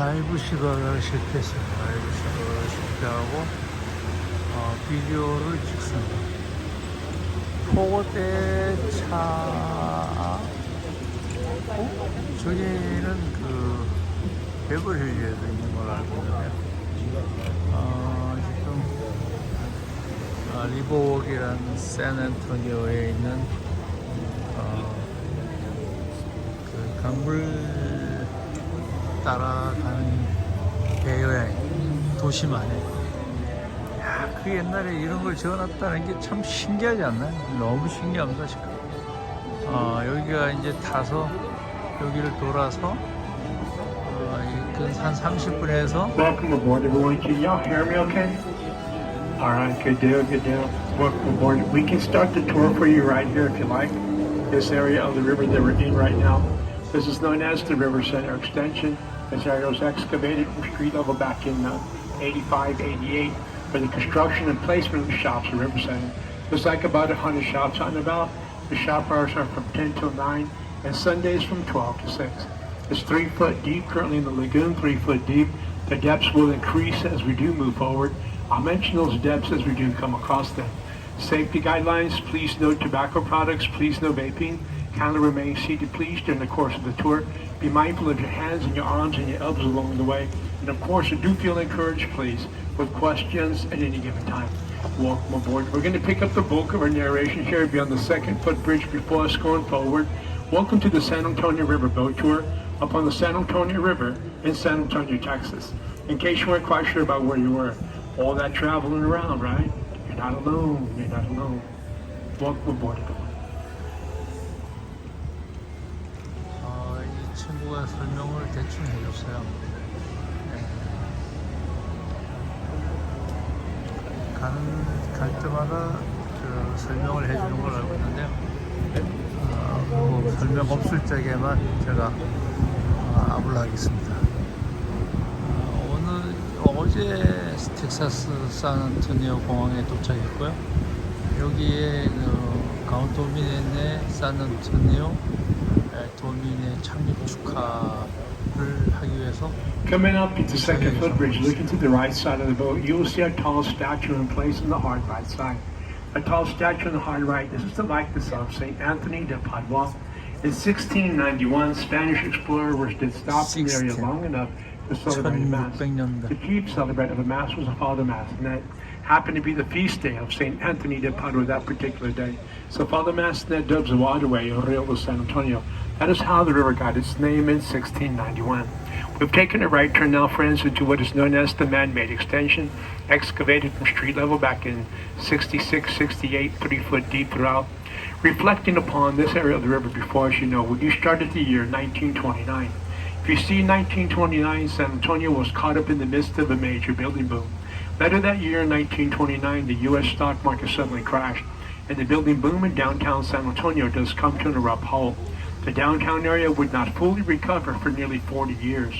라이브 시각을 실패했어요. 라이브 시각을 실패하고 비디오를 찍습니다. 포대차 저기는 그 베버리힐즈에서 있는 걸로 알고 있는데요. 지금 리버워크라는 샌아토니오에 있는 그 강물 따라가는 배여행 도시만에 그 옛날에 이런 걸 지어놨다는 게 참 신기하지 않나요? 너무 신기합니다 지금. 여기가 이제 타서 여기를 돌아서 한 30분에서 Welcome aboard everyone. Can y'all hear me okay? Alright, good deal, good deal. Welcome aboard. We can start the tour for you right here if you like. This area of the river that we're in right now. This is known as the River Center Extension. This area was excavated from street level back in 85, 88 for the construction and placement of the shops at River Center. There's like about 100 shops on and about. The shop hours are from 10 till 9 and Sundays from 12 to 6. It's 3 foot deep currently in the lagoon, 3 foot deep. The depths will increase as we do move forward. I'll mention those depths as we do come across them. Safety guidelines, please no tobacco products, please no vaping. Kindly remain seated please during the course of the tour. Be mindful of your hands and your arms and your elbows along the way. And of course, do feel encouraged please with questions at any given time. Welcome aboard. We're going to pick up the bulk of our narration here beyond the second footbridge before us going forward. Welcome to the San Antonio River Boat Tour up on the San Antonio River in San Antonio, Texas. In case you weren't quite sure about where you were, all that traveling around, right? You're not alone. You're not alone. Welcome aboard. 이 친구가 설명을 대충 해줬어요. 갈 때마다 설명을 해주는 걸 알고 있는데요. 설명 없을 적에만 제가 압을 하겠습니다. 어제 텍사스 샌안토니오 공항에 도착했고요. 여기에 가운도민의 샌안토니오 도민의 착륙 축하를 하기 위해서 Coming up at the second footbridge, looking to the right side of the boat, you will see a tall statue in place on the hard right side. A tall statue on the hard right, this is the likeness of St. Anthony de Padua. In 1691, Spanish explorers did stop in the area long enough to celebrate a Mass. The chief celebrant of the Mass was a Father Mass, and that happened to be the feast day of St. Anthony de Padua that particular day. So Father Mass that dubs the waterway, Rio de San Antonio. That is how the river got its name in 1691. We've taken a right turn now, friends, into what is known as the man-made extension, excavated from street level back in 66, 68, 3 foot deep throughout. Reflecting upon this area of the river before us, you know, when you started the year 1929. If you see 1929, San Antonio was caught up in the midst of a major building boom. Later that year, 1929, the U.S. stock market suddenly crashed, and the building boom in downtown San Antonio does come to an abrupt halt. The downtown area would not fully recover for nearly 40 years.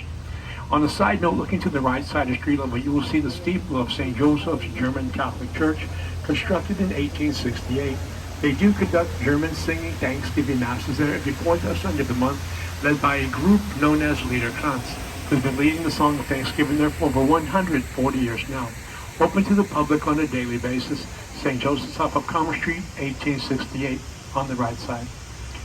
On a side note, looking to the right side of street level, you will see the steeple of St. Joseph's German Catholic Church, constructed in 1868. They do conduct German singing Thanksgiving Masses there every fourth Sunday of the month, led by a group known as Liederkranz, who's been leading the song of Thanksgiving there for over 140 years now. Open to the public on a daily basis, St. Joseph's off of Commerce Street, 1868, on the right side.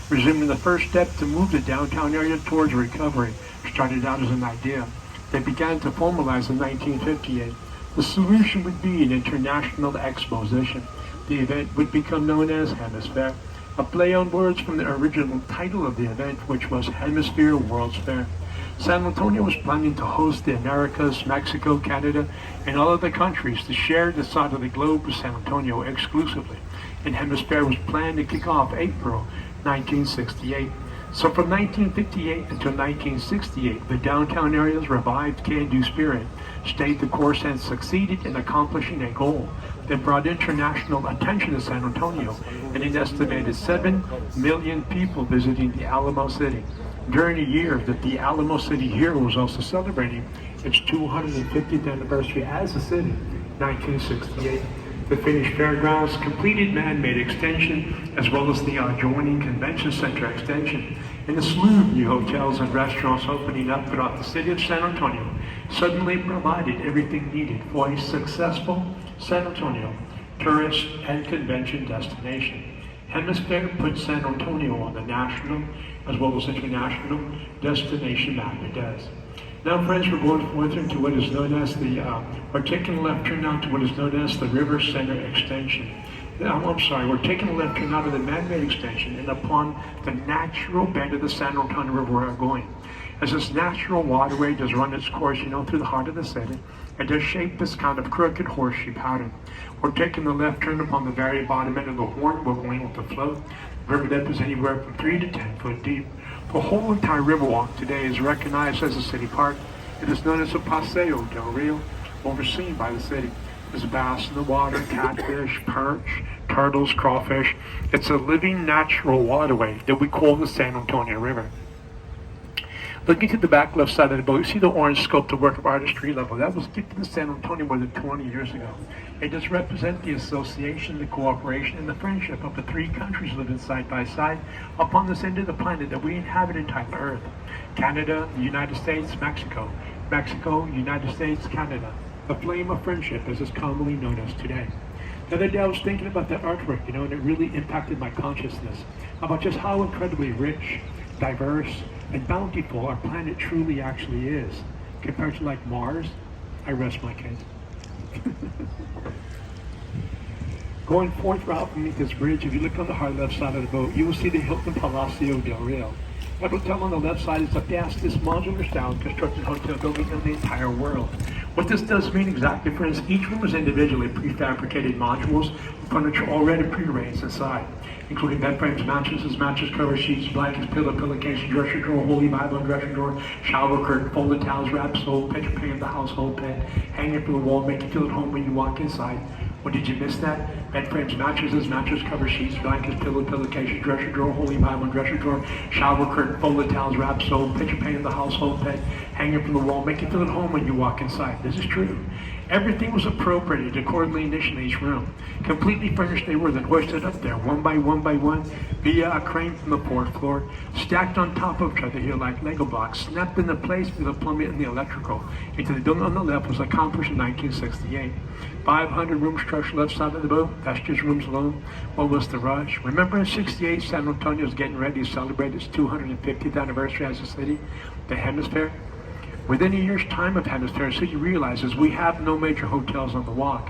Resuming the first step to move the downtown area towards recovery started out as an idea. They began to formalize in 1958. The solution would be an international exposition. The event would become known as Hemisphere, a play on words from the original title of the event, which was Hemisphere World's Fair. San Antonio was planning to host the Americas, Mexico, Canada, and all other countries to share the side of the globe with San Antonio exclusively. And Hemisphere was planned to kick off April 1968. So from 1958 until 1968, the downtown area's revived can-do spirit stayed the course and succeeded in accomplishing a goal that brought international attention to San Antonio and an estimated 7 million people visiting the Alamo City. During a year that the Alamo City here was also celebrating its 250th anniversary as a city, 1968. The finished fairgrounds completed man-made extension as well as the adjoining convention center extension And a slew of new hotels and restaurants opening up throughout the city of San Antonio suddenly provided everything needed for a successful San Antonio tourist and convention destination. Hemisphere put San Antonio on the national as well as international destination map it does. Now, friends, we're going forth into what is known as we're taking a left turn now to what is known as the River Center Extension. We're taking a left turn out of the man-made extension and upon the natural bed of the San Antonio River we're going. As this natural waterway does run its course, through the heart of the city, it does shape this kind of crooked horseshoe pattern. We're taking the left turn upon the very bottom end of the horn. We're going with the flow. The river depth is anywhere from 3 to 10 foot deep. The whole entire Riverwalk today is recognized as a city park. It is known as a Paseo del Rio, overseen by the city. There's bass in the water, catfish, perch, turtles, crawfish. It's a living natural waterway that we call the San Antonio River. Looking to the back left side of the boat, you see the orange sculpted work of artistry level. That was gifted to San Antonio more than 20 years ago. It does represent the association, the cooperation, and the friendship of the three countries living side by side upon this end of the planet that we inhabit entitled Earth. Canada, the United States, Mexico. Mexico, United States, Canada. The flame of friendship, as is commonly known as today. The other day I was thinking about that artwork, and it really impacted my consciousness about just how incredibly rich, diverse, and bountiful our planet truly actually is. Compared to like Mars, I rest my case. Going forth route beneath this bridge, if you look on the hard left side of the boat, you will see the Hilton Palacio del Rio. That hotel on the left side is the fastest modular style constructed hotel building in the entire world. What this does mean exactly, friends, each room is individually prefabricated modules with furniture already pre-arranged inside, including bed frames, mattresses, mattress cover sheets, blankets, pillowcase, dresser drawer, holy Bible, dresser drawer, shower curtain, folded towels, wrap, soap, picture frame, the household pet, hanging from the wall, make you feel at home when you walk inside. Or did you miss that? Bed frames, mattresses, mattress cover sheets, blankets, pillowcase, dresser drawer, holy Bible, dresser drawer, shower curtain, folded towels, wrap, soap, picture frame, the household pet, hanging from the wall, make you feel at home when you walk inside. This is true. Everything was appropriated accordingly in each room. Completely furnished they were, then hoisted up there, one by one, via a crane from the fourth floor, stacked on top of each other here like Lego blocks, snapped into place with the plumbing and the electrical. Into the building on the left was accomplished in 1968. 500 room structure left side of the boat, that's just rooms alone. What was the rush? Remember in 68, San Antonio was getting ready to celebrate its 250th anniversary as a city, the Hemisphere? Within a year's time of Hemisphere, the city realizes we have no major hotels on the walk,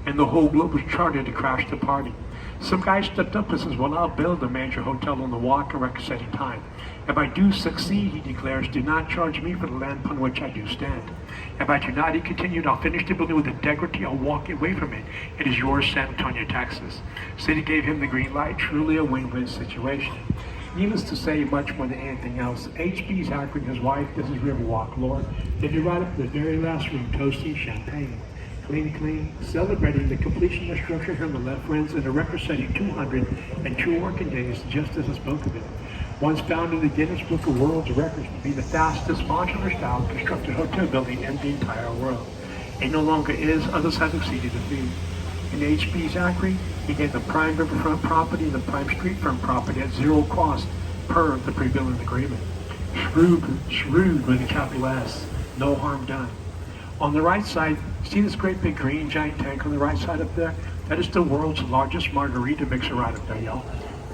and the whole globe was chartered to crash the party. Some guy stepped up and says, well, I'll build a major hotel on the walk in record-setting time. If I do succeed, he declares, do not charge me for the land upon which I do stand. If I do not, he continued, I'll finish the building with integrity, I'll walk away from it. It is yours, San Antonio, Texas. City gave him the green light, truly a win-win situation. Needless to say, much more than anything else, H.B. Zachary and his wife, this is Riverwalk, Lord. They do right up to the very last room, toasting champagne. Clean, celebrating the completion of the structure here on the left, friends, in a record-setting 202 working days, just as I spoke of it. Once found in the Guinness Book of World Records to be the fastest modular style constructed hotel building in the entire world. It no longer is, others have exceeded the feat. In H.B. Zachary, he gave the prime riverfront property and the prime streetfront property at zero cost per the prevailing agreement. Shrewd with a capital S, no harm done. On the right side, see this great big green giant tank on the right side up there? That is the world's largest margarita mixer right up there, y'all.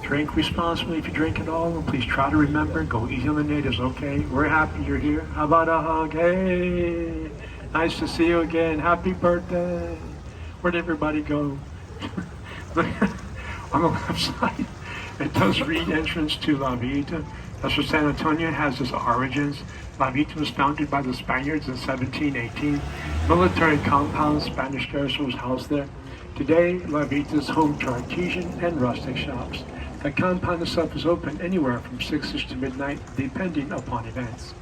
Drink responsibly if you drink it all, and please try to remember, go easy on the natives, okay? We're happy you're here. How about a hug? Hey, nice to see you again. Happy birthday. Where'd everybody go? On the left side, it does read entrance to La Vita. That's where San Antonio has its origins. La Vita was founded by the Spaniards in 1718. Military compound, Spanish garrison was housed there. Today, La Vita is home to artisan and rustic shops. The compound itself is open anywhere from 6ish to midnight, depending upon events.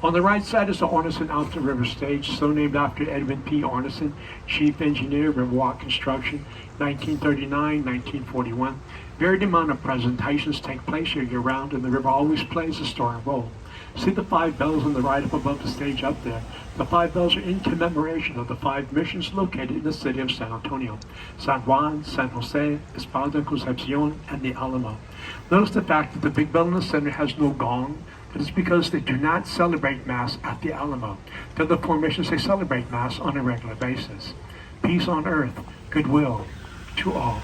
On the right side is the Ornison Alta River Stage, so named after Edwin P. Ornison, Chief Engineer, Riverwalk Construction, 1939-1941. Varied amount of presentations take place here year-round, and the river always plays a starring role. See the 5 bells on the right up above the stage up there. The 5 bells are in commemoration of the 5 missions located in the city of San Antonio: San Juan, San Jose, Espada, Concepcion, and the Alamo. Notice the fact that the big bell in the center has no gong. That is because they do not celebrate Mass at the Alamo. The other 4 missions, they celebrate Mass on a regular basis. Peace on earth, goodwill to all.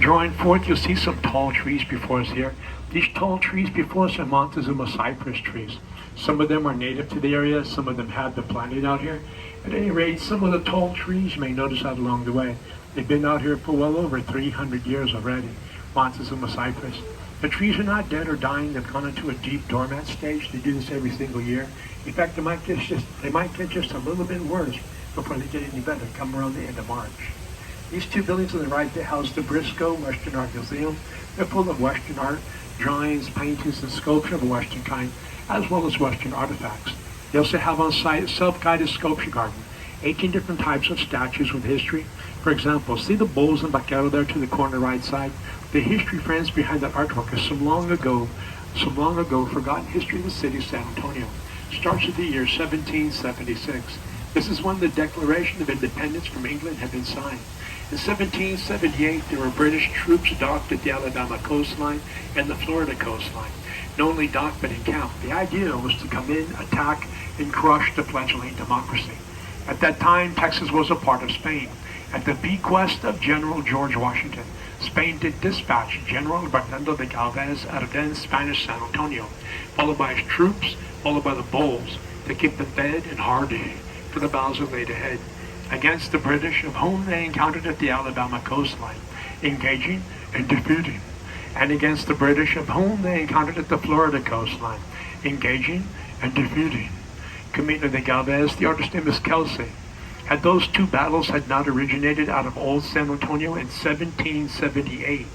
Drawing forth, you'll see some tall trees before us here. These tall trees before us are Montezuma cypress trees. Some of them are native to the area, some of them have been planted out here. At any rate, some of the tall trees you may notice out along the way. They've been out here for well over 300 years already. Montezuma cypress. The trees are not dead or dying. They've gone into a deep dormant stage. They do this every single year. In fact, they might get just a little bit worse before they get any better, come around the end of March. These 2 buildings on the right, they house the Briscoe Western Art Museum. They're full of Western art, drawings, paintings, and sculpture of a Western kind, as well as Western artifacts. They also have on site a self-guided sculpture garden, 18 different types of statues with history. For example, see the bulls and vaquero there to the corner right side? The history friends behind that artwork is some long ago forgotten history of the city of San Antonio. Starts at the year 1776. This is when the Declaration of Independence from England had been signed. In 1778, there were British troops docked at the Alabama coastline and the Florida coastline. Not only docked, but encamped. The idea was to come in, attack, and crush the fledgling democracy. At that time, Texas was a part of Spain. At the bequest of General George Washington, Spain did dispatch General Bernardo de Galvez out of then Spanish San Antonio, followed by his troops, followed by the bulls, to keep them fed and hardy for the battles that laid ahead against the British, of whom they encountered at the Alabama coastline, engaging and defeating, and against the British, of whom they encountered at the Florida coastline, engaging and defeating. Camino de Galvez, the artist's name is Kelsey. Had those 2 battles had not originated out of old San Antonio in 1778,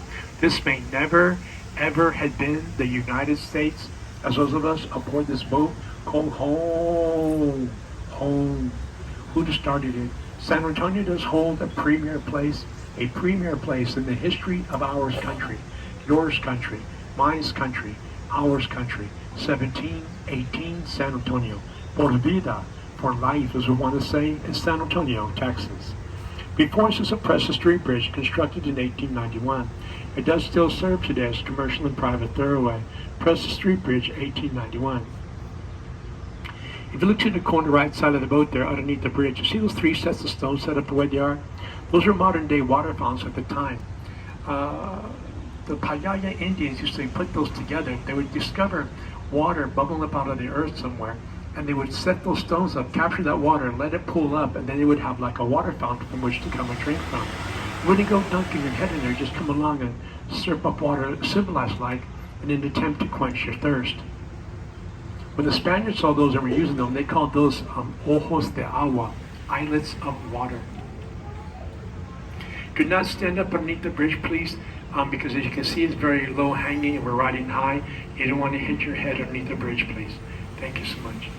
this may never, ever had been the United States, as those of us aboard this boat called home. Who started it? San Antonio does hold a premier place in the history of our country, yours country, mine's country, ours country. 1718 San Antonio. Por vida, for life, as we want to say, in San Antonio, Texas. Before us is a Presa Street Bridge constructed in 1891. It does still serve today as commercial and private thoroughway. Presa Street Bridge, 1891. If you look to the corner right side of the boat there, underneath the bridge, you see those 3 sets of stones set up the way they are? Those are modern day water fountains at the time. The Payaya Indians used to put those together. They would discover water bubbling up out of the earth somewhere, and they would set those stones up, capture that water, let it pool up, and then they would have like a water fountain from which to come and drink from. When you go dunking your head in there, just come along and slurp up water, civilized like, in an attempt to quench your thirst. When the Spaniards saw those and were using them, they called those ojos de agua, islets of water. Do not stand up underneath the bridge, please, because as you can see, it's very low hanging and we're riding high. You don't want to hit your head underneath the bridge, please. Thank you so much.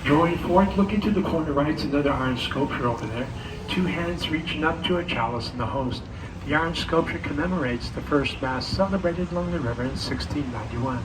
Drawing forth, looking to the corner right, it's another iron sculpture over there. 2 hands reaching up to a chalice in the host. The iron sculpture commemorates the first Mass celebrated along the river in 1691.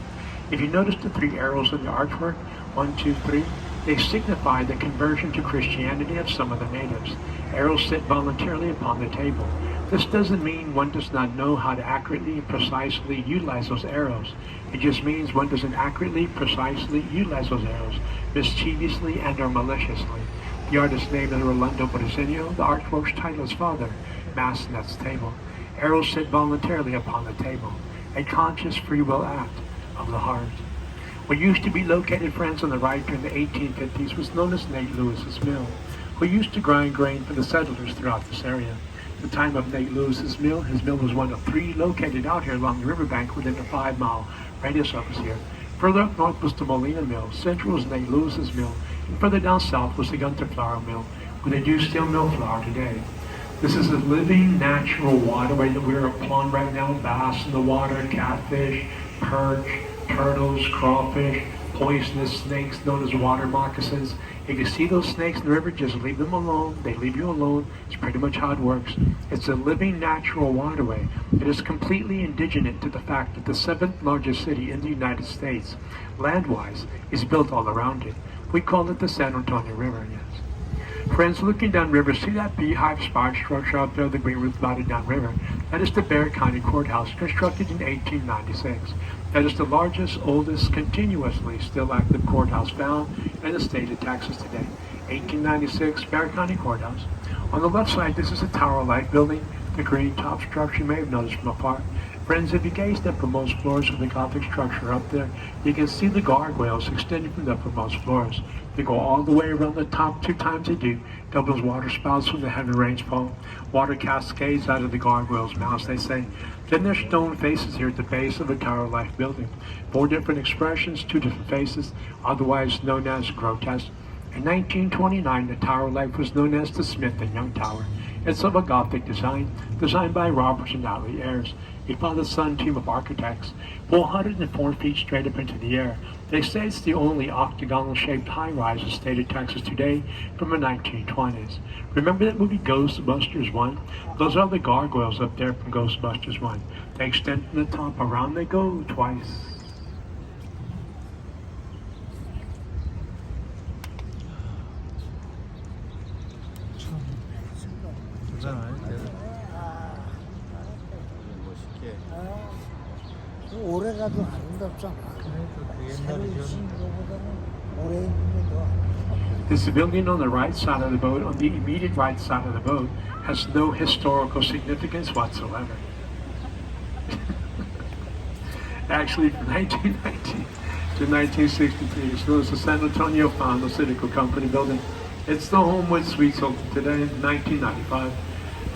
If you notice the 3 arrows in the artwork, 1, 2, 3, they signify the conversion to Christianity of some of the natives. Arrows sit voluntarily upon the table. This doesn't mean one does not know how to accurately and precisely utilize those arrows. It just means one doesn't accurately, precisely utilize those arrows, mischievously and or maliciously. The artist's name is Rolando Briseño. The artwork's title is Father, Mass in that table. Arrows sit voluntarily upon the table. A conscious free will act of the heart. What used to be located, friends, on the right during the 1850s was known as Nate Lewis's Mill, who used to grind grain for the settlers throughout this area. At the time of Nate Lewis's Mill, his mill was one of 3 located out here along the riverbank within a 5-mile radius of us here. Further up north was the Molina Mill, central was Nate Lewis's Mill, and further down south was the Gunter Flour Mill, where they do still mill flour today. This is a living, natural waterway that we're upon right now. Bass in the water, catfish, perch, turtles, crawfish, poisonous snakes known as water moccasins. If you see those snakes in the river, just leave them alone. They leave you alone. It's pretty much how it works. It's a living natural waterway. It is completely indigenous to the fact that the 7th largest city in the United States, land-wise, is built all around it. We call it the San Antonio River, yes. Friends, looking downriver, see that beehive spire structure out there, the green roof dotted downriver? That is the Bexar County Courthouse, constructed in 1896. That is the largest, oldest, continuously still active courthouse found in the state of Texas today. 1896, Bexar County Courthouse. On the left side, this is a Tower Light building, the green top structure you may have noticed from afar. Friends, if you gaze at the uppermost floors of the Gothic structure up there, you can see the gargoyles extending from the uppermost floors. They go all the way around the top 2 times they do. Double as water spouts when the heavy rains fall. Water cascades out of the gargoyles' mouths, they say. Then there's stone faces here at the base of the Tower Life building. 4 different expressions, 2 different faces, otherwise known as grotesque. In 1929, the Tower Life was known as the Smith and Young Tower. It's of a Gothic design, designed by Roberts and Dudley heirs, a father-son team of architects, 404 feet straight up into the air. They say it's the only octagonal-shaped high-rise in the state of Texas today from the 1920s. Remember that movie Ghostbusters 1? Those are the gargoyles up there from Ghostbusters 1. They extend from the top, around they go twice. 오래가도 아름답잖아. 새로 옛날에 지은 거보다는 오래 있는 게 더. This building on the right side of the boat, on the immediate right side of the boat, has no historical significance whatsoever. Actually, from 1919 to 1963, it's known as the San Antonio Pharmaceutical Company building. It's the Homewood Suites opened today in 1995.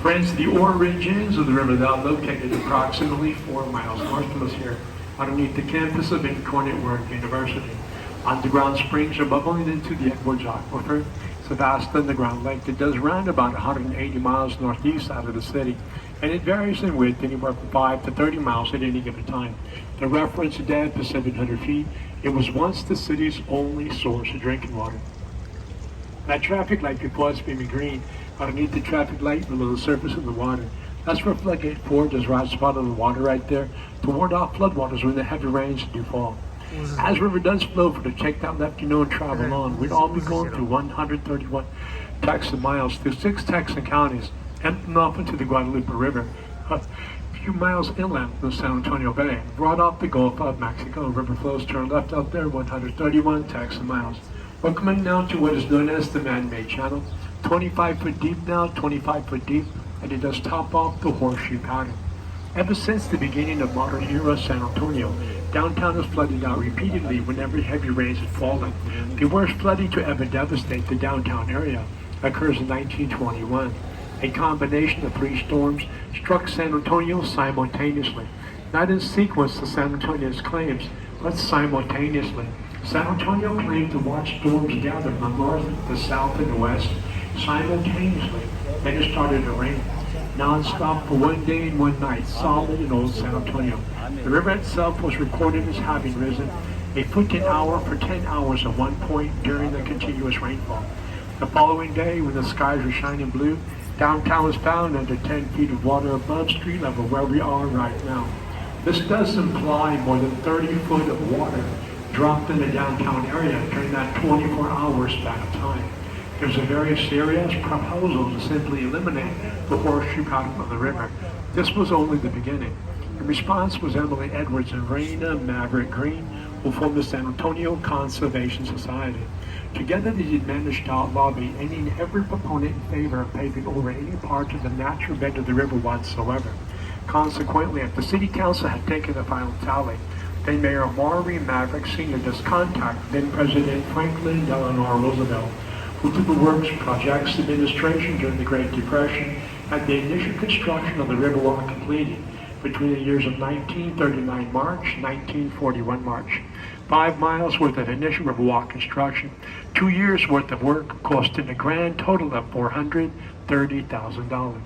Friends, the origins of the river are located approximately 4 miles north of us here, underneath the campus of Incarnate Word University. Underground springs are bubbling into the Edwards Aquifer. It's a vast underground lake that does run about 180 miles northeast out of the city, and it varies in width anywhere from 5 to 30 miles at any given time. The reference depth is 700 feet. It was once the city's only source of drinking water. That traffic light before it's beaming green, underneath the traffic light below the surface of the water. That's where Floodgate 4 does right spot on the water right there to ward off floodwaters when the heavy rains do fall. As river does flow for the check that left you know and travel on, we'd all be going through 131 Texan miles through 6 Texan counties, emptying off into the Guadalupe River, a few miles inland from the San Antonio Bay, brought off the Gulf of Mexico. River flows to our left out there, 131 Texan miles. We're coming now to what is known as the man-made channel. 25 foot deep now, 25 foot deep, and it does top off the horseshoe pattern. Ever since the beginning of modern era San Antonio, downtown has flooded out repeatedly whenever heavy rains have fallen. The worst flooding to ever devastate the downtown area occurs in 1921. A combination of 3 storms struck San Antonio simultaneously. Not in sequence to San Antonio's claims, but simultaneously. San Antonio claimed to watch storms gather from the north, the south, and the west simultaneously. Then it started to rain, non-stop for 1 day and 1 night, solid in old San Antonio. The river itself was recorded as having risen a foot an hour for 10 hours at one point during the continuous rainfall. The following day, when the skies were shining blue, downtown was found under 10 feet of water above street level where we are right now. This does imply more than 30 foot of water dropped in the downtown area during that 24-hour span of time. There's a very serious proposal to simply eliminate the horseshoe pattern of the river. This was only the beginning. The response was Emily Edwards and Raina Maverick Green, who formed the San Antonio Conservation Society. Together they did manage to lobby any and every proponent in favor of paving over any part of the natural bed of the river whatsoever. Consequently, if the City Council had taken the final tally, then Mayor Maury Maverick Sr. does contact then President Franklin Delano Roosevelt, who through the Works Projects Administration during the Great Depression had the initial construction of the Riverwalk completed between the years of 1939 March, 1941 March. 5 miles worth of initial Riverwalk construction, 2 years worth of work costing a grand total of $430,000.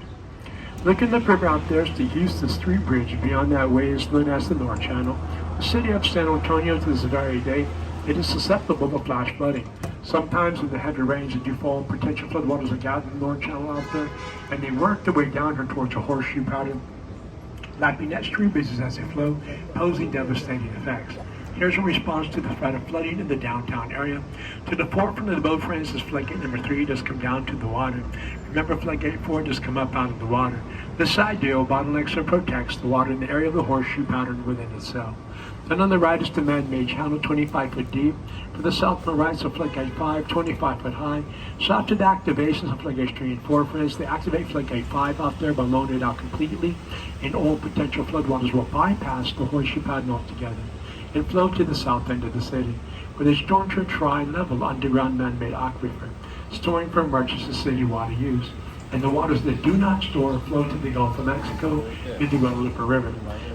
Looking upriver out there is the Houston Street Bridge. Beyond that way is known as the North Channel. The city of San Antonio to this very day It is susceptible to flash flooding. Sometimes in the heavy rains that do fall, potential floodwaters are gathered in the North Channel out there, and they work their way down here towards a horseshoe pattern, lapping at stream bridges as they flow, posing devastating effects. Here's a response to the threat of flooding in the downtown area. To the forefront of the boat, for instance, floodgate number 3 does come down to the water. Remember, floodgate 4 does come up out of the water. The side deal bottlenecks or protects the water in the area of the horseshoe pattern within itself. Then on the right is the man-made channel, 25 foot deep. To the south and right is a floodgate 5, 25 foot high. So after the activations of floodgates 3 and 4, for instance, they activate floodgate 5 out there by loading it out completely, and all potential floodwaters will bypass the horseshoe pattern altogether and flow to the south end of the city, where they store into a tri-level underground man-made aquifer, storing for emergency city water use. And the waters that do not store flow to the Gulf of Mexico in the Guadalupe River.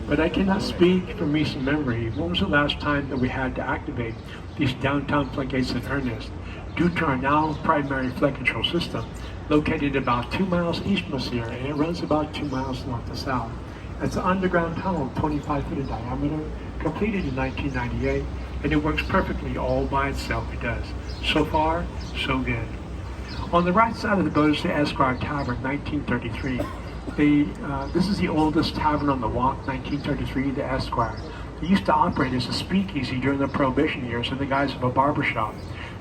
But I cannot speak from recent memory. When was the last time that we had to activate these downtown floodgates in earnest? Due to our now primary flood control system, located about 2 miles east from us here, and it runs about 2 miles north to south. It's an underground tunnel, 25 feet in diameter, completed in 1998, and it works perfectly all by itself. It does. So far, so good. On the right side of the boat is the Esquire Tavern, 1933. This is the oldest tavern on the walk, 1933, the Esquire. They used to operate as a speakeasy during the Prohibition years in the guise of a barbershop.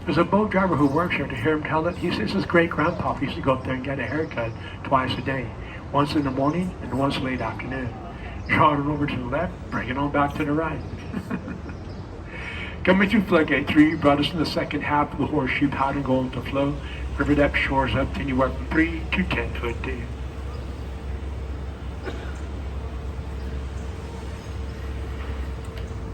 There's a boat driver who works here. To hear him tell it, he says his great-grandpa used to go up there and get a haircut twice a day, once in the morning and once late afternoon. Draw it over to the left, bring it on back to the right. Coming through floodgate 3 brought us in the second half of the horseshoe pattern going to flow. River depth shores up to anywhere from 3 to 10 foot deep.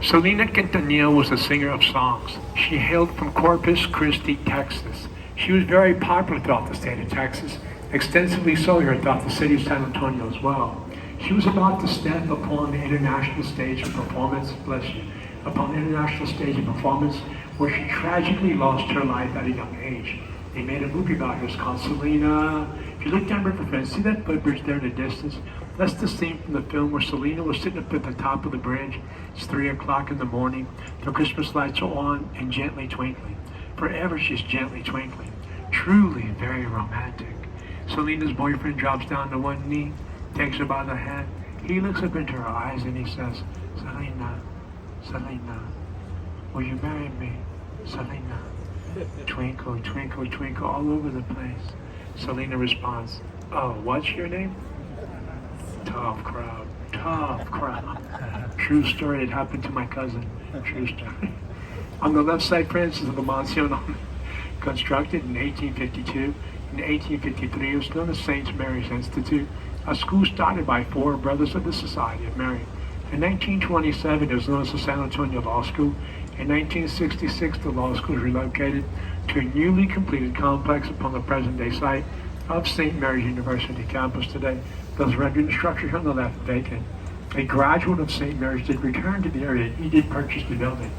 Selena Quintanilla was a singer of songs. She hailed from Corpus Christi, Texas. She was very popular throughout the state of Texas, extensively so here throughout the city of 샌아토니오 as well. She was about to step upon the international stage of performance, upon the international stage of performance, where she tragically lost her life at a young age. They made a movie about her. It's called Selena. If you look down Riverfront, see that footbridge there in the distance? That's the scene from the film where Selena was sitting up at the top of the bridge. It's 3 o'clock in the morning. The Christmas lights are on and gently twinkling. Forever she's gently twinkling. Truly very romantic. Selena's boyfriend drops down to one knee, takes her by the hand. He looks up into her eyes and he says, Selena, Selena, will you marry me? Selena. Twinkle, twinkle, twinkle all over the place. Selena responds, oh, what's your name? Tough crowd, tough crowd. True story, it happened to my cousin. True story. On the left side, for instance, of the Mansion, constructed in 1852. In 1853, it was known as St. Mary's Institute, a school started by 4 brothers of the Society of Mary. In 1927, it was known as the San Antonio Law School. In 1966, the law school was relocated to a newly completed complex upon the present-day site of St. Mary's University campus today, thus rendering the structure here on the left vacant. A graduate of St. Mary's did return to the area, and he did purchase the building.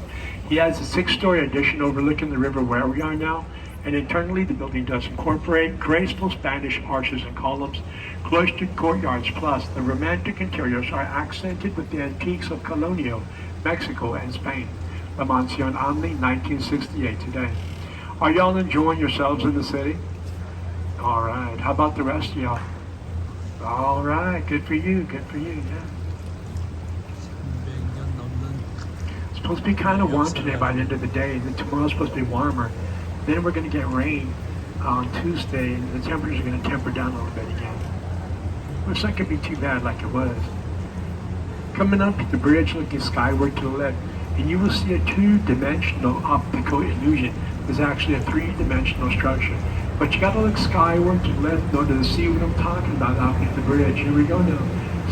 He has a 6-story addition overlooking the river where we are now, and internally the building does incorporate graceful Spanish arches and columns, cloistered courtyards, plus the romantic interiors are accented with the antiques of Colonial, Mexico, and Spain. La Mansión Omni, 1968 today. Are y'all enjoying yourselves in the city? All right. How about the rest of y'all? All right. Good for you. Good for you. Yeah. It's supposed to be kind of warm today by the end of the day. Then tomorrow's supposed to be warmer. Then we're going to get rain on Tuesday, and the temperatures are going to temper down a little bit again. Which not going to be too bad like it was. Coming up to the bridge, looking skyward to the left, and you will see a 2-dimensional optical illusion. There's actually a 3-dimensional structure. But you gotta look skyward to the left in order to see what I'm talking about out beneath the bridge. Here we go now.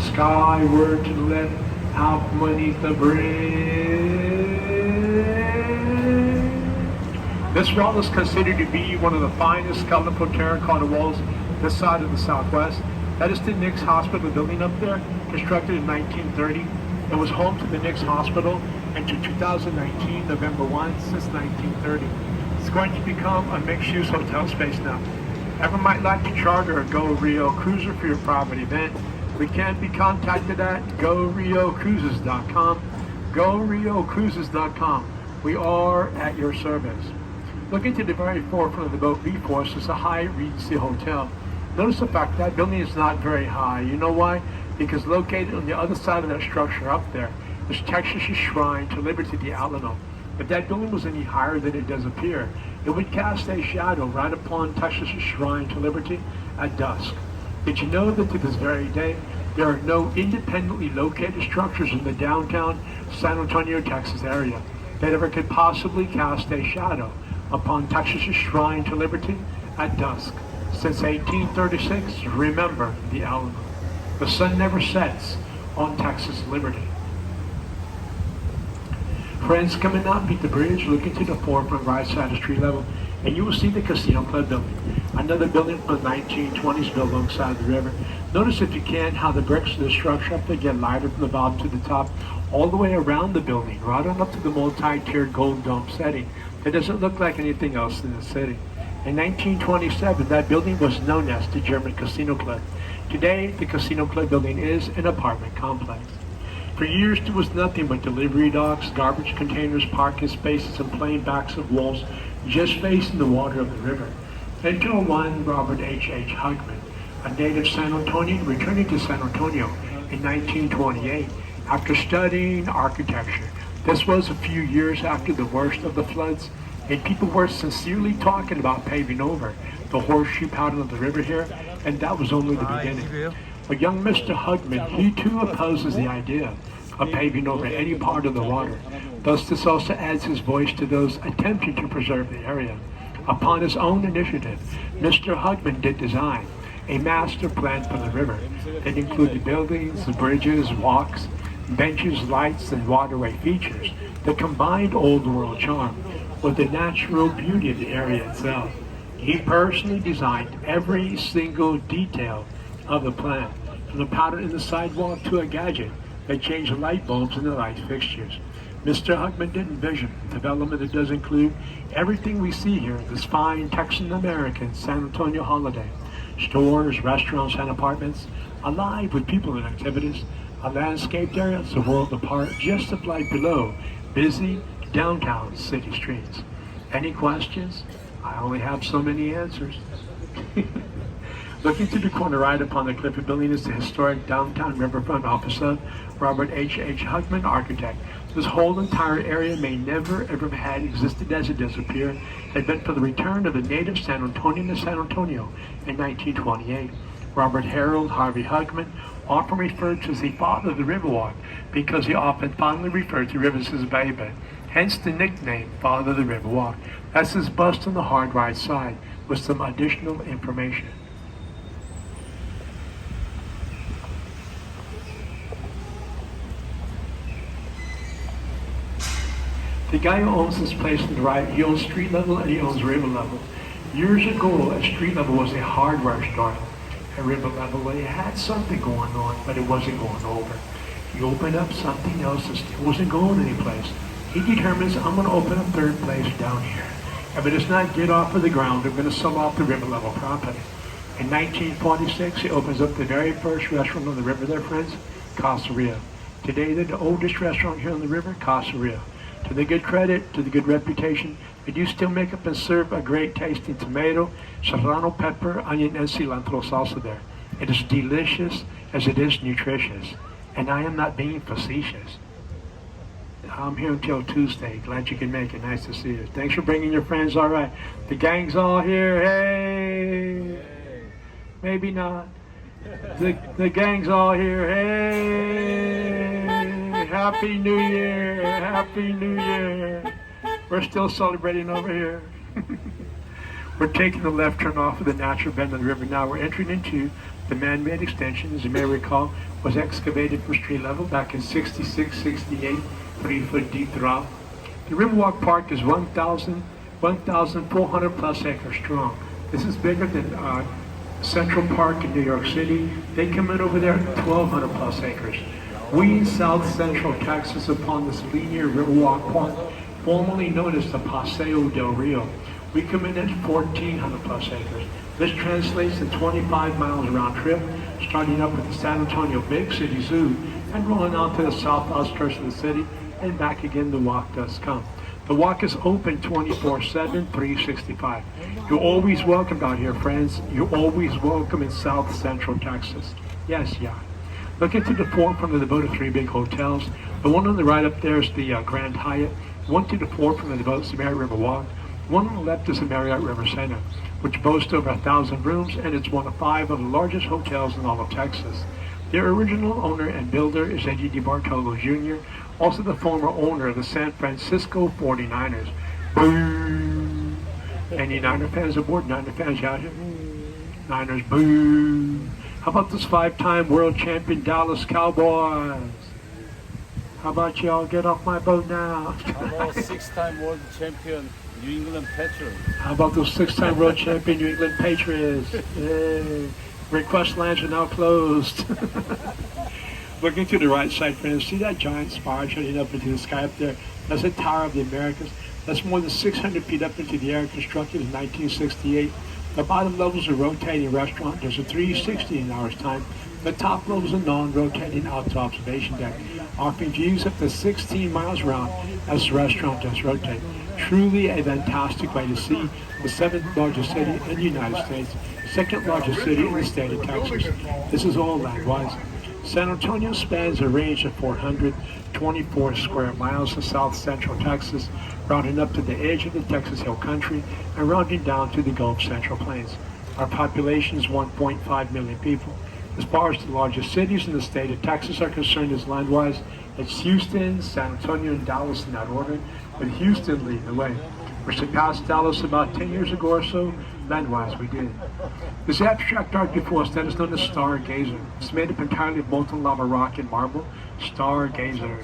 Skyward to the left, out beneath the bridge. This wall is considered to be one of the finest colorful terracotta walls this side of the Southwest. That is the Nix Hospital building up there, constructed in 1930. It was home to the Nix Hospital until 2019, November 1, since 1930. It's going to become a mixed-use hotel space now. Ever might like to charter a Go Rio cruiser for your private event? We can be contacted at GoRioCruises.com. GoRioCruises.com. We are at your service. Looking to the very forefront of the boat before us is a Hyatt Regency Hotel. Notice the fact that building is not very high. You know why? Because located on the other side of that structure up there is Texas's Shrine to Liberty the Alamo. If that building was any higher than it does appear, it would cast a shadow right upon Texas's Shrine to Liberty at dusk. Did you know that to this very day, there are no independently located structures in the downtown San Antonio, Texas area that ever could possibly cast a shadow upon Texas's Shrine to Liberty at dusk? Since 1836, remember the Alamo. The sun never sets on Texas liberty. Friends, coming out, beat the bridge, look into the forefront right side of street level, and you will see the Casino Club building. Another building from the 1920s built alongside the river. Notice, if you can, how the bricks of the structure up there get lighter from the bottom to the top, all the way around the building, right on up to the multi-tiered gold dome setting. It doesn't look like anything else in the city. In 1927, that building was known as the German Casino Club. Today, the Casino Club building is an apartment complex. For years, there was nothing but delivery docks, garbage containers, parking spaces, and plain backs of walls just facing the water of the river. Until one Robert H. Hugman, a native San Antonian, returning to San Antonio in 1928 after studying architecture. This was a few years after the worst of the floods, and people were sincerely talking about paving over the horseshoe pattern of the river here, and that was only the beginning. But young Mr. Hugman, he too opposes the idea of paving over any part of the water. Thus, this also adds his voice to those attempting to preserve the area. Upon his own initiative, Mr. Hugman did design a master plan for the river that included buildings, bridges, walks, benches, lights, and waterway features that combined old world charm with the natural beauty of the area itself. He personally designed every single detail of the plan, from the pattern in the sidewalk to a gadget that changed light bulbs into light fixtures. Mr. Hugman did envision development that does include everything we see here, this fine Texan-American San Antonio holiday. Stores, restaurants, and apartments, alive with people and activities, a landscaped area that's a world apart, just a flight below busy downtown city streets. Any questions? I only have so many answers. Looking to the corner right upon the Clifford building is the historic downtown riverfront office of Robert H. Hugman, architect. This whole entire area may never ever have had existed as it does appear had been for the return of the native San Antonian to San Antonio in 1928. Robert Harold Harvey Hugman, often referred to as the father of the Riverwalk because he often fondly referred to rivers as baby, hence the nickname Father of the Riverwalk. That's his bust on the hard right side with some additional information. The guy who owns this place on the right, he owns street level and he owns river level. Years ago, at street level was a hardware store. At river level, well, he had something going on, but it wasn't going over. He opened up something else that still wasn't going anyplace. He determines, I'm going to open up third place down here. If it does not get off of the ground, I'm going to sell off the river level property. In 1946, he opens up the very first restaurant on the river there, friends, Casa Rio. Today, they're the oldest restaurant here on the river, Casa Rio. To the good credit, to the good reputation, they do still make up and serve a great tasting tomato, serrano pepper, onion, and cilantro salsa there. It is delicious as it is nutritious. And I am not being facetious. I'm here until Tuesday. Glad you can make it. Nice to see you. Thanks for bringing your friends. All right. The gang's all here. Hey. Maybe not. The gang's all here. Hey. Happy New Year. Happy New Year. We're still celebrating over here. We're taking the left turn off of the natural bend of the river. Now we're entering into the man-made extension, as you may recall, was excavated for street level back in 66, 68, 3-foot deep drop. The Riverwalk Park is 1,400 plus acres strong. This is bigger than Central Park in New York City. They come in over there at 1,200 plus acres. We in South Central Texas upon this linear Riverwalk Park, formerly known as the Paseo del Rio. We come in at 1,400 plus acres. This translates to 25 miles round trip, starting up at the San Antonio Big City Zoo and rolling out to the south outskirts of the city, and back again the walk does come. The walk is open 24/7, 365. You're always welcome out here, friends. You're always welcome in South Central Texas. Yes, yeah. Looking to the forefront of the boat are three big hotels. The one on the right up there is the Grand Hyatt. One to the forefront of the boat is the Marriott River Walk. One on the left is the Marriott River Center, which boasts over 1,000 rooms, and it's one of 5 of the largest hotels in all of Texas. Their original owner and builder is Eddie DeBartolo Jr., also the former owner of the San Francisco 49ers. Boo! Any Niner fans aboard? Niner fans out here? Niners, boo! How about this 5-time world champion Dallas Cowboys? How about y'all get off my boat now? How about 6-time world champion New England Patriots? How about those 6-time world champion New England Patriots? Yay. Request lands are now closed. Looking to the right side, friends, see that giant spire shooting up into the sky up there? That's the Tower of the Americas. That's more than 600 feet up into the air, constructed in 1968. The bottom level is a rotating restaurant. There's a 360 in hours time. The top level is a non-rotating outdoor observation deck, offering views up to 16 miles around as the restaurant does rotate. Truly a fantastic way to see the 7th largest city in the United States, 2nd largest city in the state of Texas. This is all land-wise. San Antonio spans a range of 424 square miles of south central Texas, rounding up to the edge of the Texas Hill Country and rounding down to the Gulf Central Plains. Our population is 1.5 million people. As far as the largest cities in the state of Texas are concerned as land-wise, it's Houston, San Antonio, and Dallas in that order, with Houston leading the way. We surpassed Dallas about 10 years ago or so. Land-wise, we did. This abstract art before us that is known as Stargazer. It's made up entirely of molten lava rock and marble. Stargazer.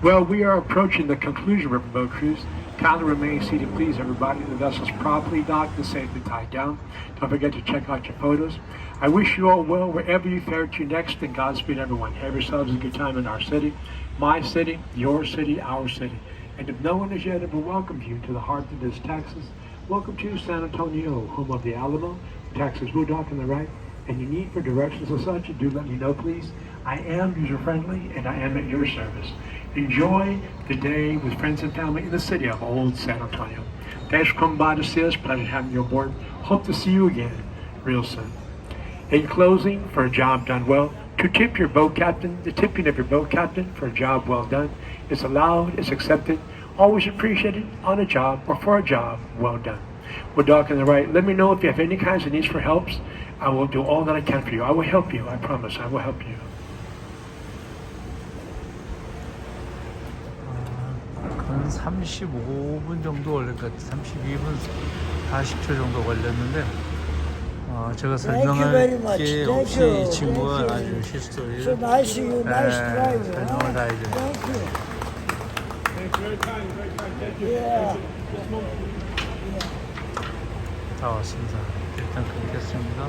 Well, we are approaching the conclusion of our boat cruise. Kindly remain seated, please, everybody. The vessel's properly docked and safely tied down. Don't forget to check out your photos. I wish you all well wherever you fare to next, and Godspeed, everyone. Have yourselves a good time in our city, my city, your city, our city. And if no one has yet ever welcomed you to the heart of this Texas, welcome to San Antonio, home of the Alamo, Texas. We'll dock on the right. And you need for directions or such, do let me know, please. I am user-friendly, and I am at your service. Enjoy the day with friends and family in the city of Old San Antonio. Thanks for coming by to see us. Pleasure having you aboard. Hope to see you again real soon. In closing, for a job done well, to tip your boat captain, the tipping of your boat captain for a job well done is allowed, is accepted, always appreciated on a job or for a job well done. We'll dock on the right. Let me know if you have any kinds of needs for helps. I will do all that I can for you. I will help you. I promise. I will help you. 한 35분 정도 걸릴 것 같아요. 32분 40초 정도 걸렸는데 제가 설명할 게 없이 이 친구가 아주 히스토리를 So nice of you, nice driver. 설명을 다 해줘요. Thank you. Yeah. 다 왔습니다. 일단 끊겠습니다.